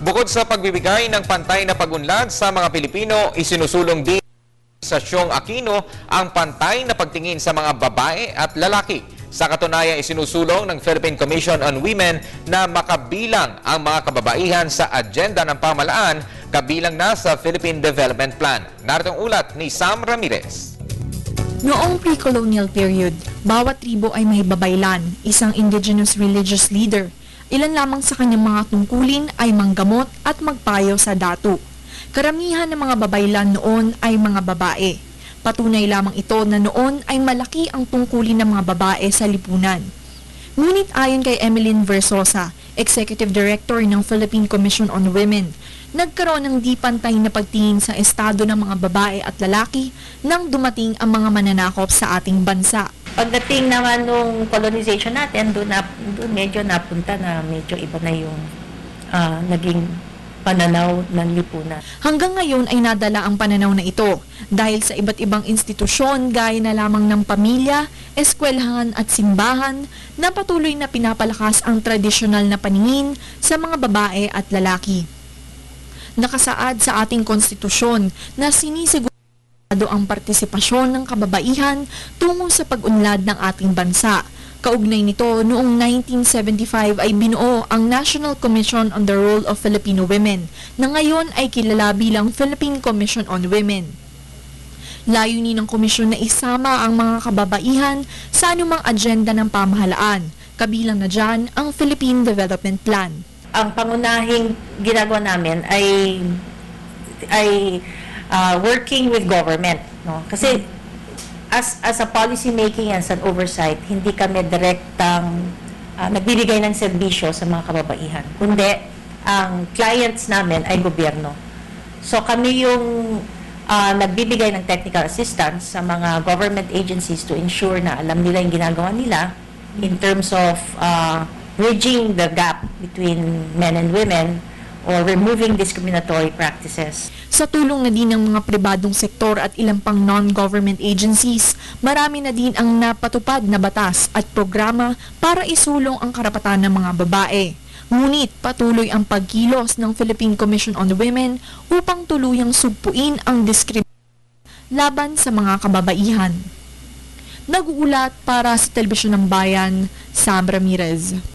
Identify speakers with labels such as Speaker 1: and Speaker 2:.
Speaker 1: Bukod sa pagbibigay ng pantay na pag-unlad sa mga Pilipino, isinusulong din sa Syong Aquino ang pantay na pagtingin sa mga babae at lalaki. Sa katunayan, isinusulong ng Philippine Commission on Women na makabilang ang mga kababaihan sa agenda ng pamahalaan, kabilang na sa Philippine Development Plan. Narito ang ulat ni Sam Ramirez.
Speaker 2: Noong pre-colonial period, bawat tribo ay may babaylan, isang indigenous religious leader. Ilan lamang sa kanyang mga tungkulin ay manggamot at magpayo sa datu. Karamihan ng mga babaylan noon ay mga babae. Patunay lamang ito na noon ay malaki ang tungkulin ng mga babae sa lipunan. Ngunit ayon kay Emeline Versosa, Executive Director ng Philippine Commission on Women, nagkaroon ng di pantay na pagtingin sa estado ng mga babae at lalaki nang dumating ang mga mananakop sa ating bansa.
Speaker 3: Pagdating naman nung colonization natin, doon medyo napunta na medyo iba na yung naging pananaw ng lipunan.
Speaker 2: Hanggang ngayon ay nadala ang pananaw na ito dahil sa iba't ibang institusyon gaya na lamang ng pamilya, eskwelahan at simbahan na patuloy na pinapalakas ang tradisyonal na paningin sa mga babae at lalaki. Nakasaad sa ating konstitusyon na sinisigurado ang partisipasyon ng kababaihan tungo sa pag-unlad ng ating bansa. Kaugnay nito, noong 1975 ay binuo ang National Commission on the Role of Filipino Women na ngayon ay kilala bilang Philippine Commission on Women. Layunin ng komisyon na isama ang mga kababaihan sa anumang agenda ng pamahalaan, kabilang na dyan ang Philippine Development Plan.
Speaker 3: Ang pangunahing ginagawa namin ay working with government, no? Kasi as a policy making and as an oversight, hindi kami direktang nagbibigay ng serbisyo sa mga kababaihan, kundi ang clients namin ay gobyerno. So kami yung nagbibigay ng technical assistance sa mga government agencies to ensure na alam nila yung ginagawa nila in terms of bridging the gap between men and women or removing discriminatory practices.
Speaker 2: Sa tulong na din ng mga pribadong sektor at ilang pang non-government agencies, marami na din ang napatupad na batas at programa para isulong ang karapatan ng mga babae. Ngunit patuloy ang pagkilos ng Philippine Commission on Women upang tuluyang sugpuin ang diskriminasyon laban sa mga kababaihan. Nag-uulat para sa Telebisyon ng Bayan, Sam Ramirez.